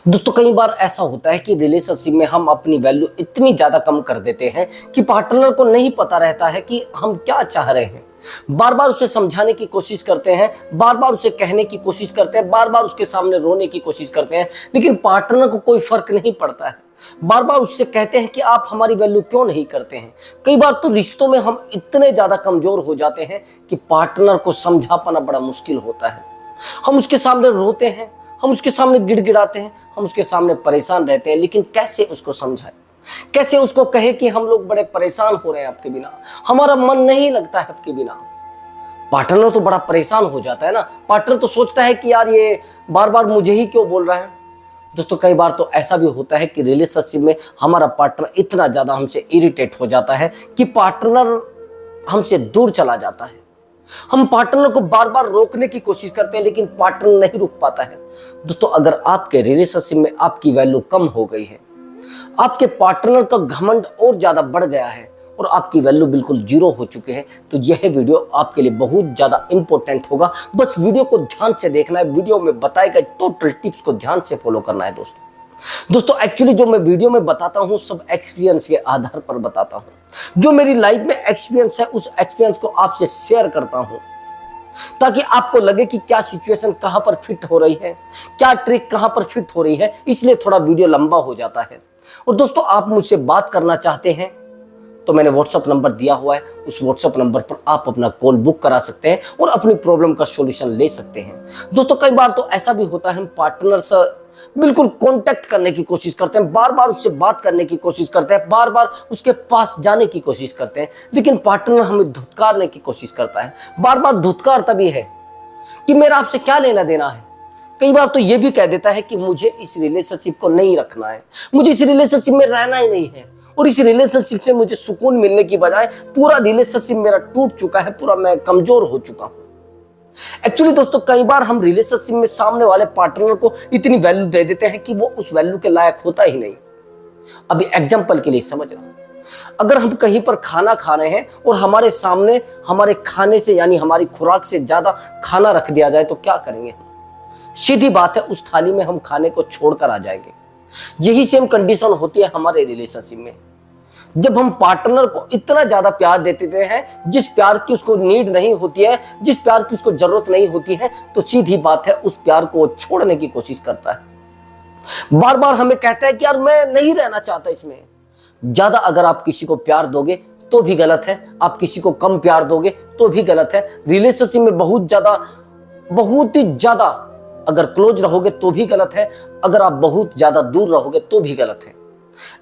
दोस्तों कई बार ऐसा होता है कि रिलेशनशिप में हम अपनी वैल्यू इतनी ज्यादा कम कर देते हैं कि पार्टनर को नहीं पता रहता है कि हम क्या चाह रहे हैं। बार बार उसे समझाने की कोशिश करते हैं, बार बार उसे कहने की कोशिश करते हैं, बार बार उसके सामने रोने की कोशिश करते हैं, लेकिन पार्टनर को कोई फर्क नहीं पड़ता है। बार बार उससे कहते हैं कि आप हमारी वैल्यू क्यों नहीं करते हैं। कई बार तो रिश्तों में हम इतने ज्यादा कमजोर हो जाते हैं कि पार्टनर को समझा पाना बड़ा मुश्किल होता है। हम उसके सामने रोते हैं, हम उसके सामने गिड़गिड़ाते हैं, हम उसके सामने परेशान रहते हैं, लेकिन कैसे उसको समझाएं, कैसे उसको कहे कि हम लोग बड़े परेशान हो रहे हैं आपके बिना, हमारा मन नहीं लगता है आपके बिना। पार्टनर तो बड़ा परेशान हो जाता है ना। पार्टनर तो सोचता है कि यार ये बार बार मुझे ही क्यों बोल रहा है। दोस्तों कई बार तो ऐसा भी होता है कि रिलेशनशिप में हमारा पार्टनर इतना ज्यादा हमसे इरिटेट हो जाता है कि पार्टनर हमसे दूर चला जाता है। हम पार्टनर को बार बार रोकने की कोशिश करते हैं, लेकिन पार्टनर नहीं रुक पाता है। दोस्तों अगर आपके रिलेशनशिप में आपकी वैल्यू कम हो गई है, आपके पार्टनर का घमंड और ज्यादा बढ़ गया है और आपकी वैल्यू बिल्कुल जीरो हो चुके हैं, तो यह वीडियो आपके लिए बहुत ज्यादा इंपॉर्टेंट होगा। बस वीडियो को ध्यान से देखना है, वीडियो में बताए गए टोटल टिप्स को ध्यान से फॉलो करना है। दोस्तों एक्चुअली जो मैं वीडियो में बताता हूं सब एक्सपीरियंस के आधार पर बताता हूं। जो मेरी लाइफ में एक्सपीरियंस है उस एक्सपीरियंस को आपसे शेयर करता हूं, ताकि आपको लगे कि क्या सिचुएशन कहां पर फिट हो रही है, क्या ट्रिक कहां पर फिट हो रही है। इसलिए थोड़ा वीडियो लंबा हो जाता है। और दोस्तों आप मुझसे बात करना चाहते हैं तो मैंने व्हाट्सएप नंबर दिया हुआ है, उस व्हाट्सएप नंबर पर आप अपना कॉल बुक करा सकते हैं और अपनी प्रॉब्लम का सॉल्यूशन ले सकते हैं। दोस्तों कई बार तो ऐसा भी होता है हम पार्टनर से बिल्कुल कांटेक्ट करने की कोशिश करते हैं, बार बार उससे बात करने की कोशिश करते हैं, बार बार उसके पास जाने की कोशिश करते हैं, लेकिन पार्टनर हमें धुतकारने की कोशिश करता है। बार बार धुतकारता भी है कि मेरा आपसे क्या लेना देना है। कई बार तो ये भी कह देता है कि मुझे इस रिलेशनशिप को नहीं रखना है, मुझे इस रिलेशनशिप में रहना ही नहीं है, और इस रिलेशनशिप से मुझे सुकून मिलने की बजाय पूरा रिलेशनशिप मेरा टूट चुका है, पूरा मैं कमजोर हो चुका हूं। एक्चुअली दोस्तों कई बार हम रिलेशनशिप में सामने वाले पार्टनर को इतनी वैल्यू दे देते हैं कि वो उस वैल्यू के लायक होता ही नहीं। अभी एग्जांपल के लिए समझना, अगर हम कहीं पर खाना खा रहे हैं और हमारे सामने हमारे खाने से यानी हमारी खुराक से ज्यादा खाना रख दिया जाए तो क्या करेंगे हम? सीधी बात है उस थाली में हम खाने को छोड़कर आ जाएंगे। यही सेम कंडीशन होती है हमारे रिलेशनशिप में। जब हम पार्टनर को इतना ज्यादा प्यार देते हैं, जिस प्यार की उसको नीड नहीं होती है, जिस प्यार की उसको जरूरत नहीं होती है, तो सीधी बात है उस प्यार को छोड़ने की कोशिश करता है। बार बार हमें कहता है कि यार मैं नहीं रहना चाहता इसमें। ज्यादा अगर आप किसी को प्यार दोगे तो भी गलत है, आप किसी को कम प्यार दोगे तो भी गलत है। रिलेशनशिप में बहुत ही ज्यादा अगर क्लोज रहोगे तो भी गलत है, अगर आप बहुत ज्यादा दूर रहोगे तो भी गलत है।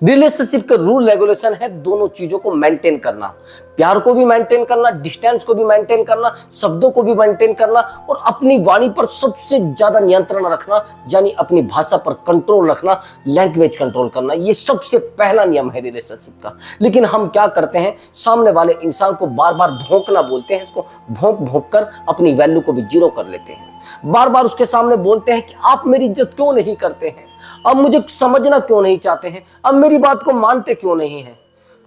रिलेशनशिप के रूल रेगुलेशन है दोनों चीजों को मेंटेन करना, प्यार को भी मेंटेन करना, डिस्टेंस को भी मेंटेन करना, शब्दों को भी मेंटेन करना, और अपनी वाणी पर सबसे ज्यादा नियंत्रण रखना, यानी अपनी भाषा पर कंट्रोल रखना, लैंग्वेज कंट्रोल करना। ये सबसे पहला नियम है रिलेशनशिप का। लेकिन हम क्या करते हैं, सामने वाले इंसान को बार बार भौंकना बोलते हैं, इसको भौंक भौंक कर अपनी वैल्यू को भी जीरो कर लेते हैं। बार बार उसके सामने बोलते हैं कि आप मेरी इज्जत क्यों नहीं करते हैं, अब मुझे समझना क्यों नहीं चाहते हैं, अब मेरी बात को मानते क्यों नहीं हैं।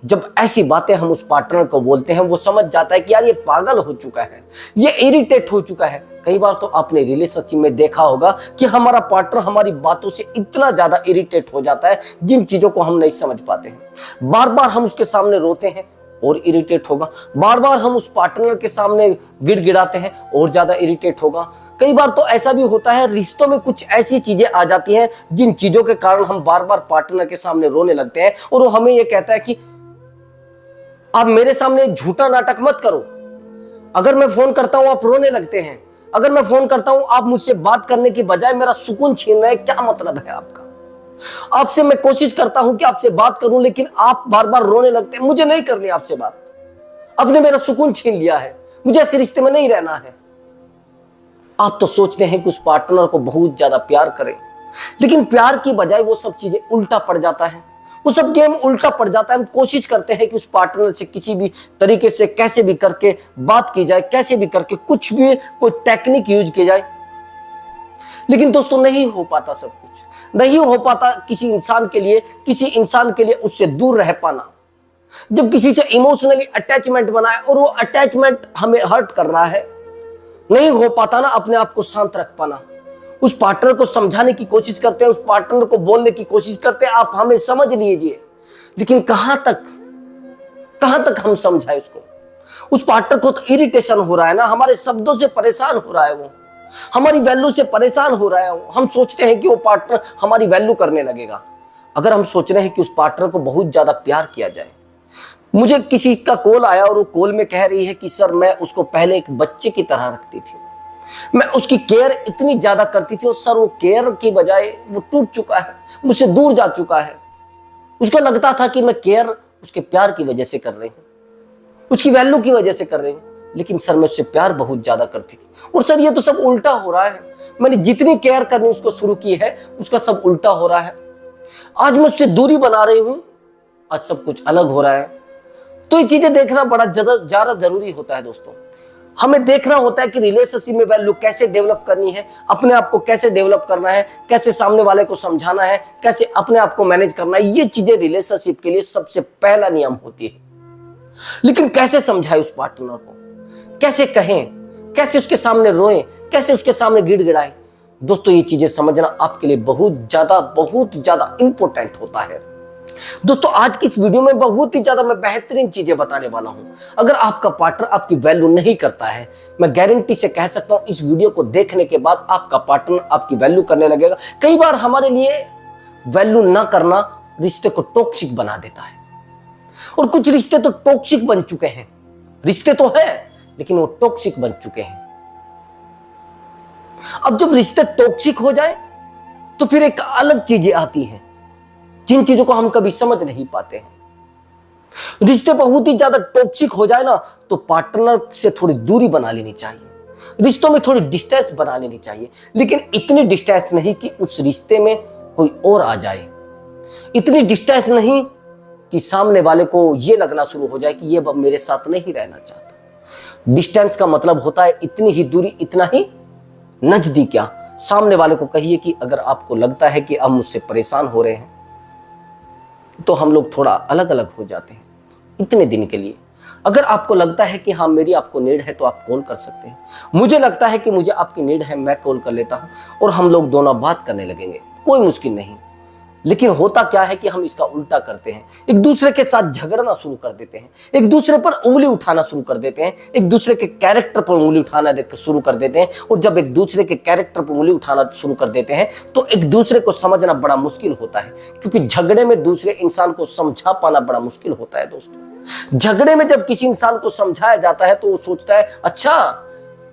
जब ऐसी बातें हम उस पार्टनर को बोलते हैं वो समझ जाता है कि यार ये पागल हो चुका है, ये इरिटेट हो चुका है। कई बार तो आपने रिलेशनशिप में देखा होगा कि हमारा पार्टनर हमारी बातों से इतना ज्यादा इरिटेट हो जाता है जिन चीजों को हम नहीं समझ पाते हैं। बार बार हम उसके सामने रोते हैं और इरिटेट होगा, बार बार हम उस पार्टनर के सामने गिड़गिड़ाते हैं और ज्यादा इरिटेट होगा। कई बार तो ऐसा भी होता है रिश्तों में कुछ ऐसी चीजें आ जाती हैं जिन चीजों के कारण हम बार बार पार्टनर के सामने रोने लगते हैं, और वो हमें यह कहता है कि आप मेरे सामने झूठा नाटक मत करो। अगर मैं फोन करता हूं आप रोने लगते हैं, अगर मैं फोन करता हूं आप मुझसे बात करने की बजाय मेरा सुकून छीन रहे हैं, क्या मतलब है आपका? आपसे मैं कोशिश करता हूं कि आपसे बात करूं, लेकिन आप बार बार रोने लगते हैं, मुझे नहीं करनी आपसे बात, आपने मेरा सुकून छीन लिया है, मुझे ऐसे रिश्ते में नहीं रहना है। आप तो सोचते हैं कि उस पार्टनर को बहुत ज्यादा प्यार करें, लेकिन प्यार की बजाय वो सब चीजें उल्टा पड़ जाता है, वो सब गेम उल्टा पड़ जाता है। हम कोशिश करते हैं कि उस पार्टनर से किसी भी तरीके से कैसे भी करके बात की जाए, कैसे भी करके कुछ भी कोई टेक्निक यूज की जाए, लेकिन दोस्तों नहीं हो पाता, सब कुछ नहीं हो पाता। किसी इंसान के लिए उससे दूर रह पाना, जब किसी से इमोशनली अटैचमेंट बनाए और वो अटैचमेंट हमें हर्ट कर रहा है, नहीं हो पाता ना अपने आप को शांत रख पाना। उस पार्टनर को समझाने की कोशिश करते हैं, उस पार्टनर को बोलने की कोशिश करते हैं, आप हमें समझ लीजिए। लेकिन कहां तक हम समझाएं उसको। उस पार्टनर को तो इरिटेशन हो रहा है ना, हमारे शब्दों से परेशान हो रहा है, वो हमारी वैल्यू से परेशान हो रहा है। हम सोचते हैं कि वो पार्टनर हमारी वैल्यू करने लगेगा। अगर हम सोच रहे हैं कि उस पार्टनर को बहुत ज्यादा प्यार किया जाए। मुझे किसी का कॉल आया और वो कॉल में कह रही है कि सर मैं उसको पहले एक बच्चे की तरह रखती थी, मैं उसकी केयर इतनी ज्यादा करती थी और सर वो केयर की बजाय वो टूट चुका है, मुझसे दूर जा चुका है। उसको लगता था कि मैं केयर उसके प्यार की वजह से कर रही हूँ, उसकी वैल्यू की वजह से कर रही हूँ, लेकिन सर मैं उससे प्यार बहुत ज्यादा करती थी। और सर ये तो सब उल्टा हो रहा है, मैंने जितनी केयर करनी उसको शुरू की है उसका सब उल्टा हो रहा है। आज मैं उससे दूरी बना रही हूं, आज सब कुछ अलग हो रहा है। तो ये चीजें देखना बड़ा ज्यादा जरूरी होता है दोस्तों। हमें देखना होता है कि रिलेशनशिप में वैल्यू कैसे डेवलप करनी है, अपने आप को कैसे डेवलप करना है, कैसे सामने वाले को समझाना है, कैसे अपने आप को मैनेज करना है। ये चीजें रिलेशनशिप के लिए सबसे पहला नियम होती है। लेकिन कैसे समझाएं उस पार्टनर को, कैसे कहें, कैसे उसके सामने रोएं, कैसे उसके सामने गिड़गिड़ाएं। दोस्तों ये चीजें समझना आपके लिए बहुत ज्यादा इंपॉर्टेंट होता है। दोस्तों आज की इस वीडियो में बहुत ही ज्यादा मैं बेहतरीन चीजें बताने वाला हूं। अगर आपका पार्टनर आपकी वैल्यू नहीं करता है, मैं गारंटी से कह सकता हूं इस वीडियो को देखने के बाद आपका पार्टनर आपकी वैल्यू करने लगेगा। कई बार हमारे लिए वैल्यू ना करना रिश्ते को टॉक्सिक बना देता है, और कुछ रिश्ते तो टॉक्सिक बन चुके हैं। रिश्ते तो है लेकिन वो टॉक्सिक बन चुके हैं। अब जब रिश्ते टॉक्सिक हो जाए तो फिर एक अलग चीजें आती हैं, जिन चीजों को हम कभी समझ नहीं पाते हैं। रिश्ते बहुत ही ज्यादा टॉक्सिक हो जाए ना तो पार्टनर से थोड़ी दूरी बना लेनी चाहिए, रिश्तों में थोड़ी डिस्टेंस बना लेनी चाहिए, लेकिन इतनी डिस्टेंस नहीं कि उस रिश्ते में कोई और आ जाए, इतनी डिस्टेंस नहीं कि सामने वाले को यह लगना शुरू हो जाए कि ये अब मेरे साथ नहीं रहना चाहता। डिस्टेंस का मतलब होता है इतनी ही दूरी, इतना ही नजदीकियां। सामने वाले को कहिए कि अगर आपको लगता है कि आप मुझसे परेशान हो रहे हैं तो हम लोग थोड़ा अलग अलग हो जाते हैं इतने दिन के लिए। अगर आपको लगता है कि हाँ मेरी आपको नीड है तो आप कॉल कर सकते हैं। मुझे लगता है कि मुझे आपकी नीड है, मैं कॉल कर लेता हूं और हम लोग दोनों बात करने लगेंगे, कोई मुश्किल नहीं। लेकिन होता क्या है कि हम इसका उल्टा करते हैं, एक दूसरे के साथ झगड़ना शुरू कर देते हैं, एक दूसरे पर उंगली उठाना शुरू कर देते हैं, एक दूसरे के कैरेक्टर पर उंगली उठाना शुरू कर देते हैं। और जब एक दूसरे के कैरेक्टर पर उंगली उठाना शुरू कर देते हैं तो एक दूसरे को समझना बड़ा मुश्किल होता है, क्योंकि झगड़े में दूसरे इंसान को समझा पाना बड़ा मुश्किल होता है दोस्तों। झगड़े में जब किसी इंसान को समझाया जाता है तो वो सोचता है अच्छा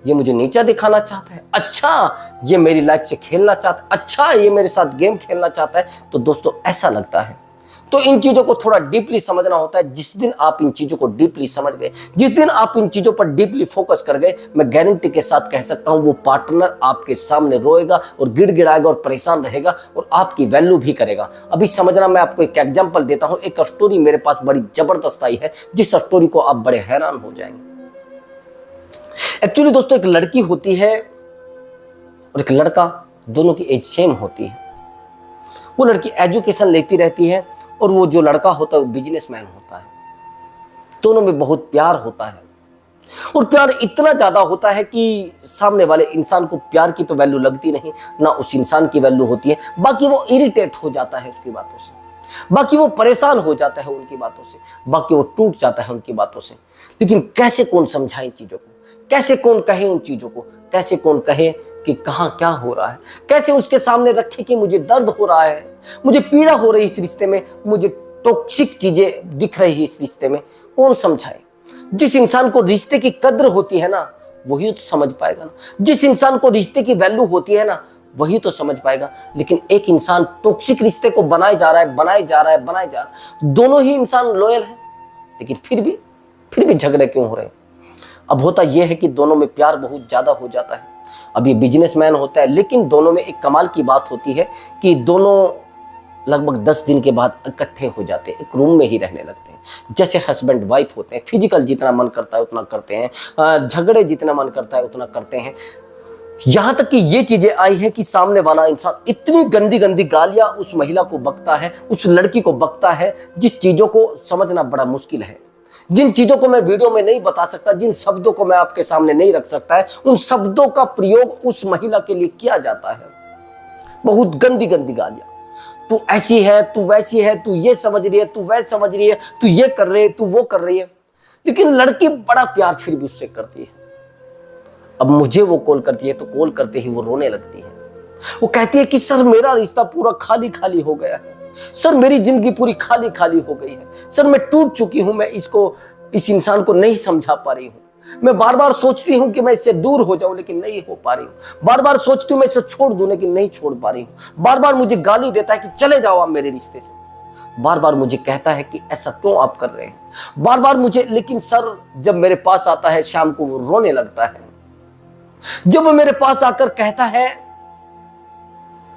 ये मुझे नीचा दिखाना चाहता है, अच्छा ये मेरी लाइफ से खेलना चाहता है, अच्छा ये मेरे साथ गेम खेलना चाहता है। तो दोस्तों ऐसा लगता है। तो इन चीजों को थोड़ा डीपली समझना होता है। जिस दिन आप इन चीजों को डीपली समझ गए, जिस दिन आप इन चीजों पर डीपली फोकस कर गए, मैं गारंटी के साथ कह सकता हूं वो पार्टनर आपके सामने रोएगा और गिड़गिड़ाएगा और परेशान रहेगा और आपकी वैल्यू भी करेगा। अभी समझना, मैं आपको एक एग्जाम्पल देता हूं। एक स्टोरी मेरे पास बड़ी जबरदस्त आई है, जिस स्टोरी को आप बड़े हैरान हो जाएंगे। एक्चुअली दोस्तों एक लड़की होती है और एक लड़का, दोनों की एज सेम होती है। वो लड़की एजुकेशन लेती रहती है और वो जो लड़का होता है वो बिजनेसमैन होता है। दोनों में बहुत प्यार होता है और प्यार इतना ज्यादा होता है कि सामने वाले इंसान को प्यार की तो वैल्यू लगती नहीं, ना उस इंसान की वैल्यू होती है। बाकी वो इरिटेट हो जाता है उसकी बातों से, बाकी वो परेशान हो जाता है उनकी बातों से, बाकी वो टूट जाता है उनकी बातों से। लेकिन कैसे कौन समझाए इन चीजों को, कैसे कौन कहे उन चीजों को, कैसे कौन कहे कि कहां क्या हो रहा है, कैसे उसके सामने रखे कि मुझे दर्द हो रहा है, मुझे पीड़ा हो रही इस रिश्ते में, मुझे टॉक्सिक चीजें दिख रही है इस रिश्ते में। कौन समझाए? जिस इंसान को रिश्ते की कद्र होती है ना वही तो समझ पाएगा ना, जिस इंसान को रिश्ते की वैल्यू होती है ना वही तो समझ पाएगा। लेकिन एक इंसान टॉक्सिक रिश्ते को बनाए जा रहा है। दोनों ही इंसान लॉयल है, लेकिन फिर भी झगड़े क्यों हो रहे हैं? अब होता यह है कि दोनों में प्यार बहुत ज्यादा हो जाता है। अब ये बिजनेसमैन होता है, लेकिन दोनों में एक कमाल की बात होती है कि दोनों लगभग 10 दिन के बाद इकट्ठे हो जाते हैं, एक रूम में ही रहने लगते हैं, जैसे हस्बैंड वाइफ होते हैं। फिजिकल जितना मन करता है उतना करते हैं, झगड़े जितना मन करता है उतना करते हैं। यहां तक कि ये चीजें आई है कि सामने वाला इंसान इतनी गंदी गंदी गालियां उस महिला को बकता है, उस लड़की को बकता है, जिस चीजों को समझना बड़ा मुश्किल है, जिन चीजों को मैं वीडियो में नहीं बता सकता, जिन शब्दों को मैं आपके सामने नहीं रख सकता है, उन शब्दों का प्रयोग उस महिला के लिए किया जाता है। बहुत गंदी गंदी गालियां। तू ऐसी है, तू वैसी है, तू ये समझ रही है, तू वैसे समझ रही है, तू ये कर रही है, तू वो कर रही है। लेकिन लड़की बड़ा प्यार फिर भी उससे करती है। अब मुझे वो कॉल करती है तो कॉल करते ही वो रोने लगती है। वो कहती है कि सर मेरा रिश्ता पूरा खाली खाली हो गया है, सर मेरी जिंदगी पूरी खाली खाली हो गई है, सर मैं टूट चुकी हूं, मैं इस इंसान को नहीं समझा पा रही हूं। मैं बार बार सोचती हूं कि मैं इससे दूर हो जाऊं लेकिन नहीं हो पा रही हूं। बार बार सोचती हूं मैं इसे छोड़ दूं लेकिन नहीं छोड़ पा रही हूं। बार बार मुझे गाली देता है कि चले जाओ आप मेरे रिश्ते से। बार बार मुझे कहता है कि ऐसा क्यों आप कर रहे हैं। बार बार मुझे, लेकिन सर जब मेरे पास आता है शाम को वो रोने लगता है। जब वो मेरे पास आकर कहता है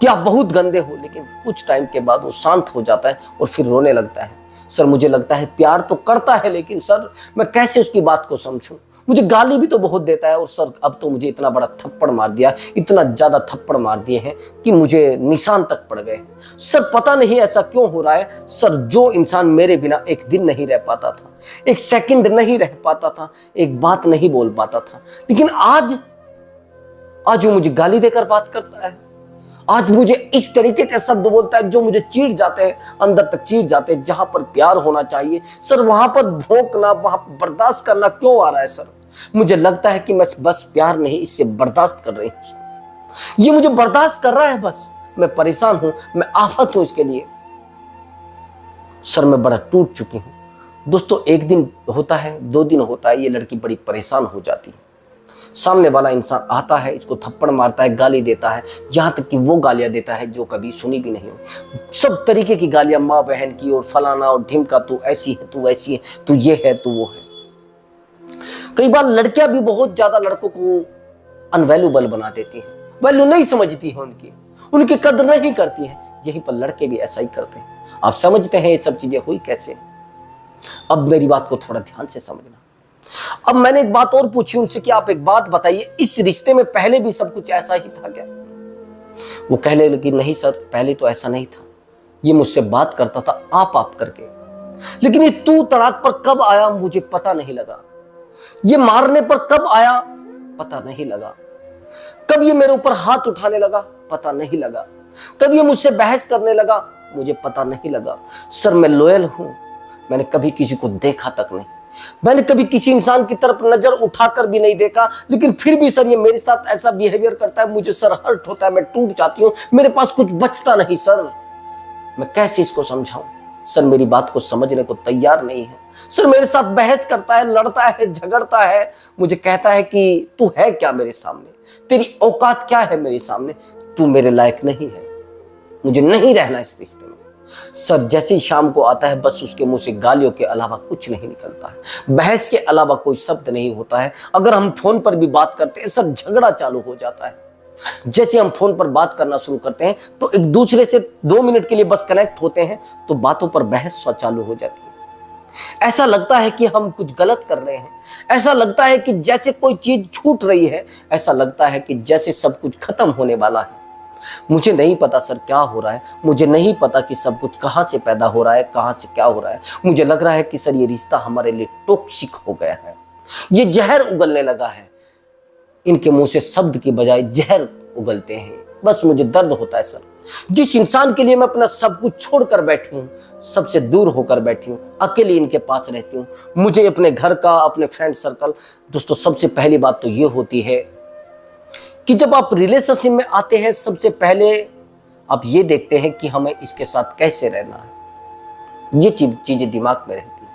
कि आप बहुत गंदे हो, लेकिन कुछ टाइम के बाद वो शांत हो जाता है और फिर रोने लगता है। सर मुझे लगता है प्यार तो करता है लेकिन सर मैं कैसे उसकी बात को समझूं। मुझे गाली भी तो बहुत देता है और सर अब तो मुझे इतना बड़ा थप्पड़ मार दिया, इतना ज्यादा थप्पड़ मार दिए हैं कि मुझे निशान तक पड़ गए। सर पता नहीं ऐसा क्यों हो रहा है। सर जो इंसान मेरे बिना एक दिन नहीं रह पाता था, एक सेकंड नहीं रह पाता था, एक बात नहीं बोल पाता था, लेकिन आज वो मुझे गाली देकर बात करता है। आज मुझे इस तरीके के शब्द बोलता है जो मुझे चीर जाते हैं, अंदर तक चीर जाते हैं। जहां पर प्यार होना चाहिए सर वहां पर भौंकना, वहां बर्दाश्त करना क्यों आ रहा है सर। मुझे लगता है कि मैं बस प्यार नहीं, इससे बर्दाश्त कर रही हूं। ये मुझे बर्दाश्त कर रहा है, बस मैं परेशान हूं, मैं आफत हूं इसके लिए। सर मैं बड़ा टूट चुकी हूं। दोस्तों एक दिन होता है, 2 दिन होता है, ये लड़की बड़ी परेशान हो जाती है। सामने वाला इंसान आता है, इसको थप्पड़ मारता है, गाली देता है, यहां तक कि वो गालियां देता है जो कभी सुनी भी नहीं हो। सब तरीके की गालियां, माँ बहन की और फलाना और ढिमका, तू ऐसी है, तू वैसी है, तू ये है, तू वो है। कई बार लड़कियां भी बहुत ज्यादा लड़कों को अनवैल्यूबल बना देती हैं, वैल्यू नहीं समझती है, उनकी कदर नहीं करती है। यहीं पर लड़के भी ऐसा ही करते हैं। आप समझते हैं ये सब चीजें हुई कैसे। अब मेरी बात को थोड़ा ध्यान से समझना। अब मैंने एक बात और पूछी उनसे कि आप एक बात बताइए, इस रिश्ते में पहले भी सब कुछ ऐसा ही था क्या। वो कहने लगी नहीं सर पहले तो ऐसा नहीं था, ये मुझसे बात करता था आप करके, लेकिन ये तू तड़ाक पर कब आया मुझे पता नहीं लगा। ये मारने पर कब आया पता नहीं लगा। कब ये मेरे ऊपर हाथ उठाने लगा पता नहीं लगा। कब ये मुझसे बहस करने लगा मुझे पता नहीं लगा। सर मैं लॉयल हूं, मैंने कभी किसी को देखा तक नहीं, मैंने कभी किसी इंसान की तरफ नजर उठाकर भी नहीं देखा, लेकिन फिर भी सर ये मेरे साथ ऐसा बिहेवियर करता है, मुझे सर हर्ट होता है, मैं टूट जाती हूं, मेरे पास कुछ बचता नहीं सर। मैं कैसे इसको समझाऊं। सर मेरी बात को समझने को तैयार नहीं है। सर मेरे साथ बहस करता है, लड़ता है, झगड़ता है, मुझे कहता है कि तू है क्या मेरे सामने, तेरी औकात क्या है मेरे सामने, तू मेरे लायक नहीं है, मुझे नहीं रहना इस रिश्ते में। सर जैसे ही शाम को आता है बस उसके मुंह से गालियों के अलावा कुछ नहीं निकलता है, बहस के अलावा कोई शब्द नहीं होता है। अगर हम फोन पर भी बात करते हैं सर झगड़ा चालू हो जाता है। जैसे हम फोन पर बात करना शुरू करते हैं तो एक दूसरे से 2 मिनट के लिए बस कनेक्ट होते हैं तो बातों पर बहस चालू हो जाती है। ऐसा लगता है कि हम कुछ गलत कर रहे हैं, ऐसा लगता है कि जैसे कोई चीज छूट रही है, ऐसा लगता है कि जैसे सब कुछ खत्म होने वाला है। मुझे नहीं पता सर क्या हो रहा है, मुझे नहीं पता कि सब कुछ कहां से पैदा हो रहा है, कहां से क्या हो रहा है। मुझे लग रहा है कि सर ये रिश्ता हमारे लिए टॉक्सिक हो गया है, ये जहर उगलने लगा है। इनके मुंह से शब्द की बजाय जहर उगलते हैं, बस मुझे दर्द होता है सर। जिस इंसान के लिए मैं अपना सब कुछ छोड़कर बैठी हूँ, सबसे दूर होकर बैठी हूँ, अकेले इनके पास रहती हूँ, मुझे अपने घर का, अपने फ्रेंड सर्कल। दोस्तों सबसे पहली बात तो ये होती है कि जब आप रिलेशनशिप में आते हैं सबसे पहले आप ये देखते हैं कि हमें इसके साथ कैसे रहना है। ये चीजें दिमाग में रहती है।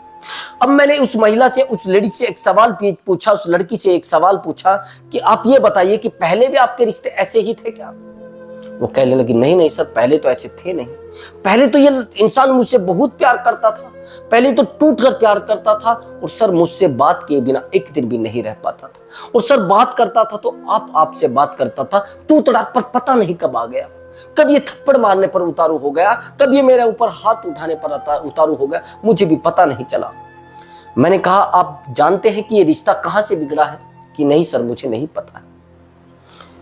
अब मैंने उस महिला से, उस लेडी से एक सवाल पूछा, उस लड़की से एक सवाल पूछा कि आप ये बताइए कि पहले भी आपके रिश्ते ऐसे ही थे क्या। वो कहने लगी नहीं सर पहले तो ऐसे थे नहीं, पहले तो ये इंसान मुझसे बहुत प्यार करता था, पहले तो टूट कर प्यार करता था, और सर मुझसे बात किए बिना एक दिन भी नहीं रह पाता था, और सर बात करता था तो आपसे बात करता था, तू तड़ाक पर पता नहीं कब आ गया, कब ये थप्पड़ मारने पर उतारू हो गया, कब ये मेरे ऊपर हाथ उठाने पर उतारू हो गया, मुझे भी पता नहीं चला। मैंने कहा आप जानते हैं कि ये रिश्ता कहां से बिगड़ा है। कि नहीं सर मुझे नहीं पता है।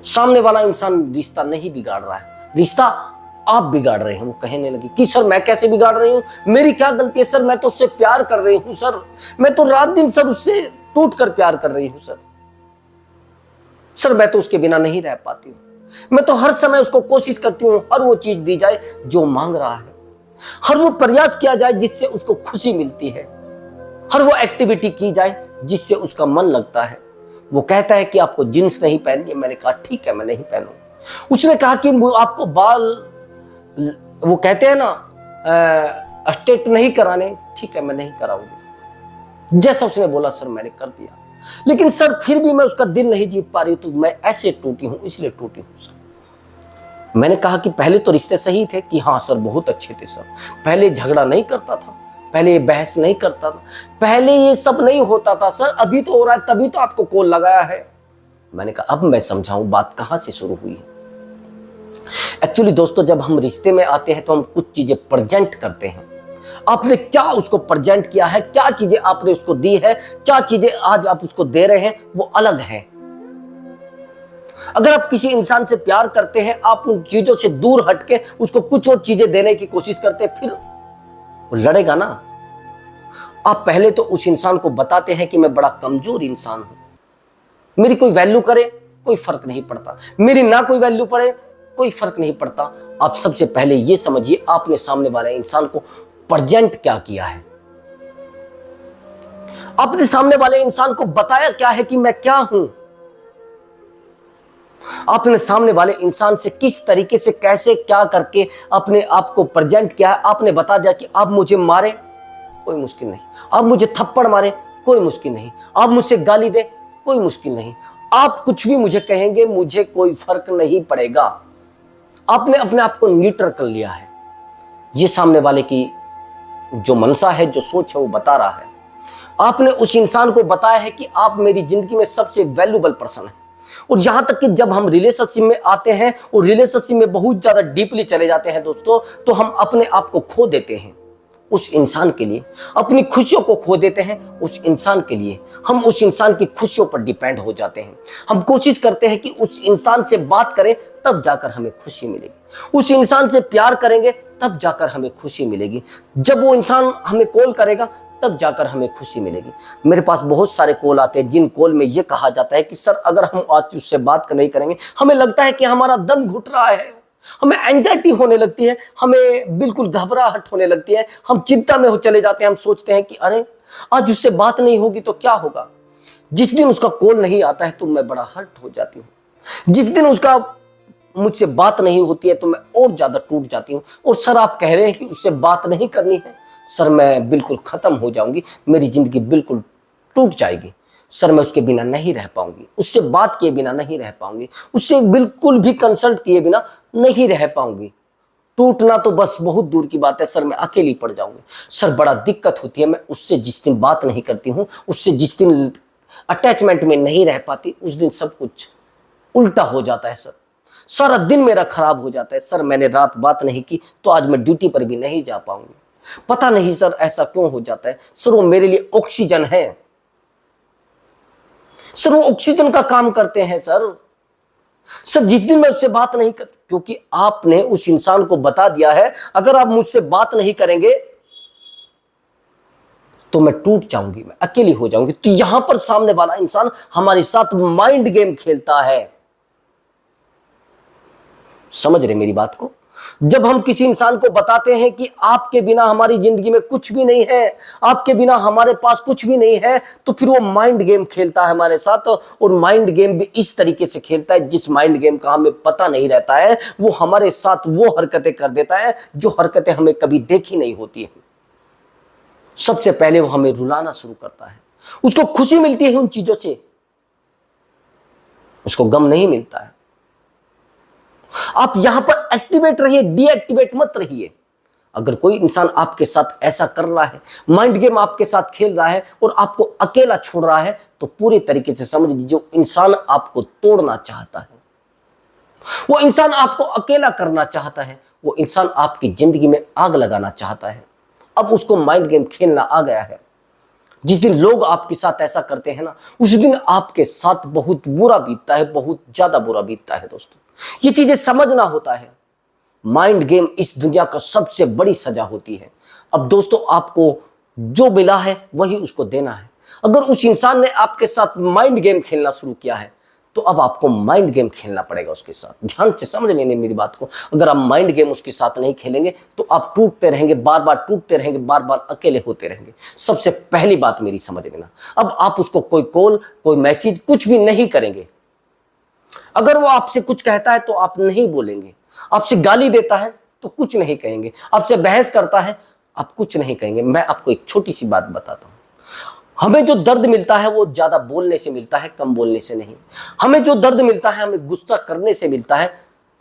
सामने वाला इंसान रिश्ता नहीं बिगाड़ रहा है, रिश्ता आप बिगाड़ रहे हैं। वो कहने लगी कि सर मैं कैसे बिगाड़ रही हूँ, मेरी क्या गलती है सर, मैं तो उससे प्यार कर रही हूँ सर, मैं तो रात दिन सर उससे टूट कर प्यार कर रही हूँ सर मैं तो उसके बिना नहीं रह पाती हूँ। मैं तो हर समय उसको कोशिश करती हूं हर वो चीज दी जाए जो मांग रहा है, हर वो प्रयास किया जाए जिससे उसको खुशी मिलती है, हर वो एक्टिविटी की जाए जिससे उसका मन लगता है। वो कहता है कि आपको जींस नहीं पहननी है, मैंने कहा ठीक है मैं नहीं पहनूंगा। उसने कहा कि आपको बाल, वो कहते हैं ना स्ट्रेट नहीं कराने, ठीक है मैं नहीं कराऊंगी। जैसा उसने बोला सर मैंने कर दिया, लेकिन सर फिर भी मैं उसका दिल नहीं जीत पा रही, तो मैं ऐसे टूटी हूं, इसलिए टूटी हूं सर। मैंने कहा कि पहले तो रिश्ते सही थे, कि हाँ सर बहुत अच्छे थे सर, पहले झगड़ा नहीं करता था, पहले ये बहस नहीं करता था, पहले ये सब नहीं होता था सर, अभी तो हो रहा है, तभी तो आपको कॉल लगाया है। मैंने कहा अब मैं समझाऊं बात कहां से शुरू हुई है। एक्चुअली दोस्तों, जब हम रिश्ते में आते हैं तो हम कुछ चीजें प्रेजेंट करते हैं। आपने क्या उसको प्रेजेंट किया है, क्या चीजें आपने उसको दी है, क्या चीजें आज आप उसको दे रहे हैं, वो अलग है। अगर आप किसी इंसान से प्यार करते हैं, आप उन चीजों से दूर हटके उसको कुछ और चीजें देने की कोशिश करते हैं, फिर वो लड़ेगा ना। आप पहले तो उस इंसान को बताते हैं कि मैं बड़ा कमजोर इंसान हूं, मेरी कोई वैल्यू करे कोई फर्क नहीं पड़ता, मेरी ना कोई वैल्यू पड़े कोई फर्क नहीं पड़ता। आप सबसे पहले यह समझिए आपने सामने वाले इंसान को प्रेजेंट क्या किया है, आपने सामने वाले इंसान को बताया क्या है कि मैं क्या हूं, आपने सामने वाले इंसान से किस तरीके से कैसे क्या करके अपने आप को प्रेजेंट किया है। आपने बता दिया कि आप मुझे मारे कोई मुश्किल नहीं, आप मुझे थप्पड़ मारे कोई मुश्किल नहीं, आप मुझसे गाली दे कोई मुश्किल नहीं, आप कुछ भी मुझे कहेंगे मुझे कोई फर्क नहीं पड़ेगा। आपने अपने आप को न्यूट्रल कर लिया है। ये सामने वाले की जो मनसा है, जो सोच है, वो बता रहा है। आपने उस इंसान को बताया है कि आप मेरी जिंदगी में सबसे वैल्यूबल पर्सन है। और यहां तक कि जब हम रिलेशनशिप में आते हैं और रिलेशनशिप में बहुत ज्यादा डीपली चले जाते हैं दोस्तों, तो हम अपने आप को खो देते हैं उस इंसान के लिए, अपनी खुशियों को खो देते हैं उस इंसान के लिए। हम उस इंसान की खुशियों पर डिपेंड हो जाते हैं। हम कोशिश करते हैं कि उस इंसान से बात करें तब जाकर हमें खुशी मिलेगी, उस इंसान से प्यार करेंगे तब जाकर हमें खुशी मिलेगी, जब वो इंसान हमें कॉल करेगा तब जाकर हमें खुशी मिलेगी। मेरे पास बहुत सारे कॉल आते हैं जिन कॉल में ये कहा जाता है कि सर अगर हम आज उससे बात नहीं करेंगे, हमें लगता है कि हमारा दम घुट रहा है, हमें एंजाइटी होने लगती है, हमें बिल्कुल घबराहट होने लगती है, हम चिंता में हो चले जाते हैं। हम सोचते हैं कि अरे आज उससे बात नहीं होगी तो क्या होगा। जिस दिन उसका कॉल नहीं आता है तो मैं बड़ा हर्ट हो जाती हूँ, जिस दिन उसका मुझसे बात नहीं होती है तो मैं और ज्यादा टूट जाती हूँ। और सर आप कह रहे हैं कि उससे बात नहीं करनी है, सर मैं बिल्कुल खत्म हो जाऊंगी, मेरी जिंदगी बिल्कुल टूट जाएगी, सर मैं उसके बिना नहीं रह पाऊंगी, उससे बात किए बिना नहीं रह पाऊंगी, उससे बिल्कुल भी कंसल्ट किए बिना नहीं रह पाऊंगी। टूटना तो बस बहुत दूर की बात है सर, मैं अकेली पड़ जाऊंगी, सर बड़ा दिक्कत होती है, मैं उससे जिस दिन बात नहीं करती हूँ, उससे जिस दिन अटैचमेंट में नहीं रह पाती, उस दिन सब कुछ उल्टा हो जाता है सर, सारा दिन मेरा खराब हो जाता है। सर मैंने रात बात नहीं की तो आज मैं ड्यूटी पर भी नहीं जा पाऊंगी, पता नहीं सर ऐसा क्यों हो जाता है। सर वो मेरे लिए ऑक्सीजन है, सर वो ऑक्सीजन का काम करते हैं सर। सर जिस दिन मैं उससे बात नहीं करती, क्योंकि आपने उस इंसान को बता दिया है अगर आप मुझसे बात नहीं करेंगे तो मैं टूट जाऊंगी, मैं अकेली हो जाऊंगी। तो यहां पर सामने वाला इंसान हमारे साथ माइंड गेम खेलता है। समझ रहे मेरी बात को? जब हम किसी इंसान को बताते हैं कि आपके बिना हमारी जिंदगी में कुछ भी नहीं है, आपके बिना हमारे पास कुछ भी नहीं है, तो फिर वो माइंड गेम खेलता है हमारे साथ। और माइंड गेम भी इस तरीके से खेलता है जिस माइंड गेम का हमें पता नहीं रहता है। वो हमारे साथ वो हरकतें कर देता है जो हरकतें हमें कभी देखी नहीं होती है। सबसे पहले वो हमें रुलाना शुरू करता है, उसको खुशी मिलती है उन चीजों से, उसको गम नहीं मिलता है। आप यहां पर एक्टिवेट रहिए, डीएक्टिवेट मत रहिए। अगर कोई इंसान आपके साथ ऐसा कर रहा है, माइंड गेम आपके साथ खेल रहा है और आपको अकेला छोड़ रहा है, तो पूरी तरीके से समझ लीजिए जो इंसान आपको तोड़ना चाहता है, वो इंसान आपको अकेला करना चाहता है, वो इंसान आपकी जिंदगी में आग लगाना चाहता है। अब उसको माइंड गेम खेलना आ गया है। जिस दिन लोग आपके साथ ऐसा करते हैं ना, उस दिन आपके साथ बहुत बुरा बीतता है, बहुत ज्यादा बुरा बीतता है दोस्तों। ये चीजें समझना होता है। माइंड गेम इस दुनिया का सबसे बड़ी सजा होती है। अब दोस्तों आपको जो मिला है वही उसको देना है। अगर उस इंसान ने आपके साथ माइंड गेम खेलना शुरू किया है तो अब आपको माइंड गेम खेलना पड़ेगा उसके साथ। ध्यान से समझ लेंगे मेरी बात को। अगर आप माइंड गेम उसके साथ नहीं खेलेंगे तो आप टूटते रहेंगे, बार बार टूटते रहेंगे, बार बार अकेले होते रहेंगे। सबसे पहली बात मेरी समझ लेना, अब आप उसको कोई कॉल, कोई मैसेज, कुछ भी नहीं करेंगे। अगर वो आपसे कुछ कहता है तो आप नहीं बोलेंगे, आपसे गाली देता है तो कुछ नहीं कहेंगे, आपसे बहस करता है आप कुछ नहीं कहेंगे। मैं आपको एक छोटी सी बात बताता हूं, हमें जो दर्द मिलता है वो ज्यादा बोलने से मिलता है, कम बोलने से नहीं। हमें जो दर्द मिलता है हमें गुस्सा करने से मिलता है,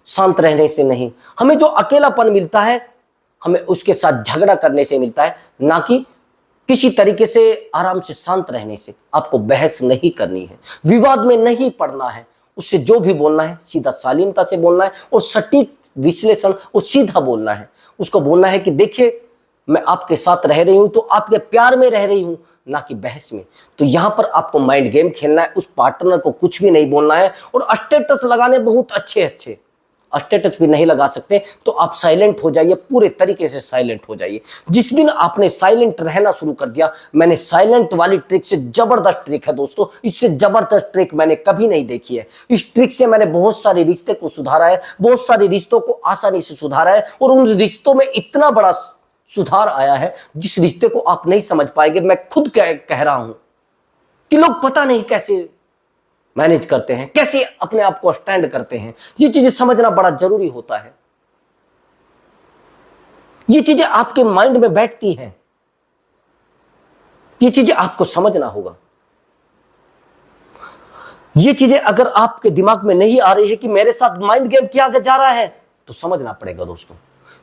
शांत रहने से नहीं। हमें जो अकेलापन मिलता है हमें उसके साथ झगड़ा करने से मिलता है, ना कि किसी तरीके से आराम से शांत रहने से। आपको बहस नहीं करनी है, विवाद में नहीं पड़ना है, उससे जो भी बोलना है सीधा शालीनता से बोलना है और सटीक विश्लेषण और सीधा बोलना है। उसको बोलना है कि देखिए मैं आपके साथ रह रही हूं तो आपके प्यार में रह रही हूं, ना कि बहस में। तो यहां पर आपको माइंड गेम खेलना है, उस पार्टनर को कुछ भी नहीं बोलना है। और स्टेटस लगाने बहुत अच्छे अच्छे, स्टेटस भी नहीं लगा सकते तो आप साइलेंट हो जाइए, पूरे तरीके से साइलेंट हो जाइए। जिस दिन आपने साइलेंट रहना शुरू कर दिया, मैंने साइलेंट वाली ट्रिक से जबरदस्त ट्रिक है दोस्तों, इससे जबरदस्त ट्रिक मैंने कभी नहीं देखी है। इस ट्रिक से मैंने बहुत सारे रिश्ते को सुधारा है, बहुत सारे रिश्तों को आसानी से सुधारा है और उन रिश्तों में इतना बड़ा सुधार आया है जिस रिश्ते को आप नहीं समझ पाएंगे। मैं खुद कह रहा हूं कि लोग पता नहीं कैसे मैनेज करते हैं, कैसे अपने आप को स्टैंड करते हैं। ये चीजें समझना बड़ा जरूरी होता है, ये चीजें आपके माइंड में बैठती हैं, ये चीजें आपको समझना होगा। ये चीजें अगर आपके दिमाग में नहीं आ रही है कि मेरे साथ माइंड गेम किया जा रहा है तो समझना पड़ेगा दोस्तों,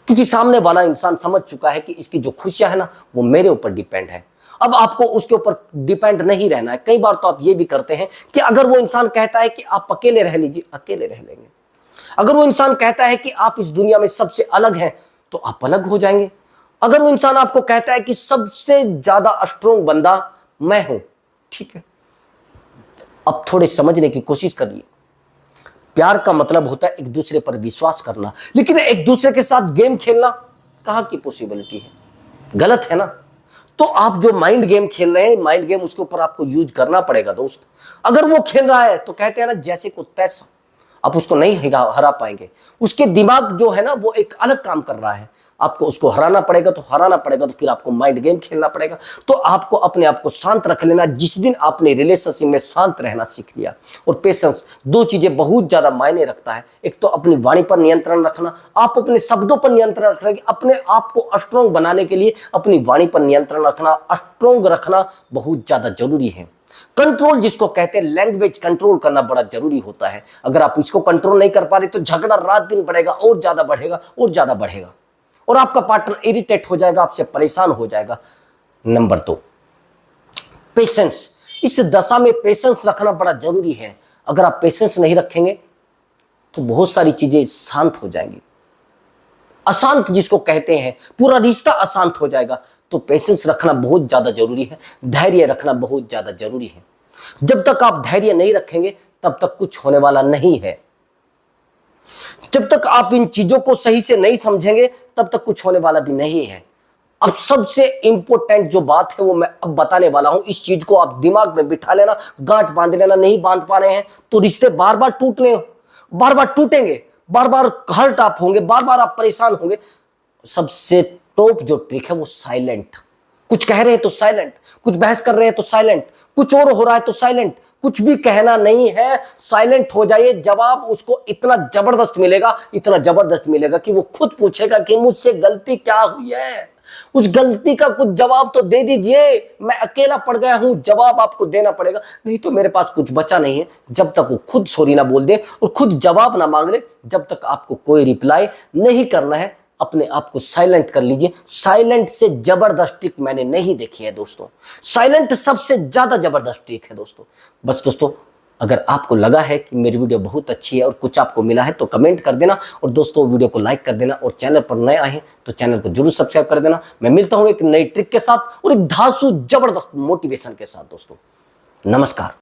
क्योंकि सामने वाला इंसान समझ चुका है कि इसकी जो खुशियां है ना वो मेरे ऊपर डिपेंड है। अब आपको उसके ऊपर डिपेंड नहीं रहना है। कई बार तो आप ये भी करते हैं कि अगर वो इंसान कहता है कि आप अकेले रह लीजिए, अकेले रह लेंगे। अगर वो इंसान कहता है कि आप इस दुनिया में सबसे अलग हैं तो आप अलग हो जाएंगे। अगर वो इंसान आपको कहता है कि सबसे ज्यादा स्ट्रोंग बंदा मैं हूं, ठीक है, अब थोड़े समझने की कोशिश करिए। प्यार का मतलब होता है एक दूसरे पर विश्वास करना, लेकिन एक दूसरे के साथ गेम खेलना कहां की पॉसिबिलिटी है, गलत है ना। तो आप जो माइंड गेम खेल रहे हैं, माइंड गेम उसके ऊपर आपको यूज करना पड़ेगा दोस्त। अगर वो खेल रहा है तो कहते हैं ना जैसे को तैसा, आप उसको नहीं हरा पाएंगे। उसके दिमाग जो है ना वो एक अलग काम कर रहा है, आपको उसको हराना पड़ेगा। तो हराना पड़ेगा तो फिर आपको माइंड गेम खेलना पड़ेगा। तो आपको अपने आप को शांत रख लेना। जिस दिन आपने रिलेशनशिप में शांत रहना सीख लिया, और पेशेंस, दो चीजें बहुत ज्यादा मायने रखता है। एक तो अपनी वाणी पर नियंत्रण रखना, आप अपने शब्दों पर नियंत्रण रखना, अपने आप को स्ट्रोंग बनाने के लिए अपनी वाणी पर नियंत्रण रखना, स्ट्रोंग रखना बहुत ज्यादा जरूरी है। कंट्रोल जिसको कहते हैं, लैंग्वेज कंट्रोल करना बड़ा जरूरी होता है। अगर आप इसको कंट्रोल नहीं कर पा रहे तो झगड़ा रात दिन बढ़ेगा, और ज्यादा बढ़ेगा और ज्यादा बढ़ेगा, और आपका पार्टनर इरिटेट हो जाएगा, आपसे परेशान हो जाएगा। Number 2, patience. इस दशा में पेशेंस रखना बड़ा जरूरी है। अगर आप पेशेंस नहीं रखेंगे तो बहुत सारी चीजें शांत हो जाएंगी। अशांत जिसको कहते हैं, पूरा रिश्ता अशांत हो जाएगा। तो पेशेंस रखना बहुत ज्यादा जरूरी है, धैर्य रखना बहुत ज्यादा जरूरी है। जब तक आप धैर्य नहीं रखेंगे तब तक कुछ होने वाला नहीं है। जब तक आप इन चीजों को सही से नहीं समझेंगे तब तक कुछ होने वाला भी नहीं है। अब सबसे इंपॉर्टेंट जो बात है वो मैं अब बताने वाला हूं। इस चीज को आप दिमाग में बिठा लेना, गांठ बांध लेना। नहीं बांध पा रहे हैं तो रिश्ते बार बार टूटेंगे, बार बार हर्ट आप होंगे, बार बार आप परेशान होंगे। सबसे टॉप जो ट्रिक है वो साइलेंट। कुछ कह रहे हैं तो साइलेंट, कुछ बहस कर रहे हैं तो साइलेंट, कुछ और हो रहा है तो साइलेंट, कुछ भी कहना नहीं है, साइलेंट हो जाइए। जवाब उसको इतना जबरदस्त मिलेगा कि वो खुद पूछेगा कि मुझसे गलती क्या हुई है। उस गलती का कुछ जवाब तो दे दीजिए। मैं अकेला पड़ गया हूं, जवाब आपको देना पड़ेगा, नहीं तो मेरे पास कुछ बचा नहीं है। जब तक वो खुद सॉरी ना बोल दे और खुद जवाब ना मांग ले, जब तक आपको कोई रिप्लाई नहीं करना है। अपने आप को साइलेंट कर लीजिए। साइलेंट से जबरदस्त ट्रिक मैंने नहीं देखी है दोस्तों। साइलेंट सबसे ज्यादा जबरदस्त ट्रिक है दोस्तों। बस दोस्तों, अगर आपको लगा है कि मेरी वीडियो बहुत अच्छी है और कुछ आपको मिला है तो कमेंट कर देना, और दोस्तों वीडियो को लाइक कर देना, और चैनल पर नए आए हैं तो चैनल को जरूर सब्सक्राइब कर देना। मैं मिलता हूं एक नई ट्रिक के साथ और एक धांसू जबरदस्त मोटिवेशन के साथ दोस्तों। नमस्कार।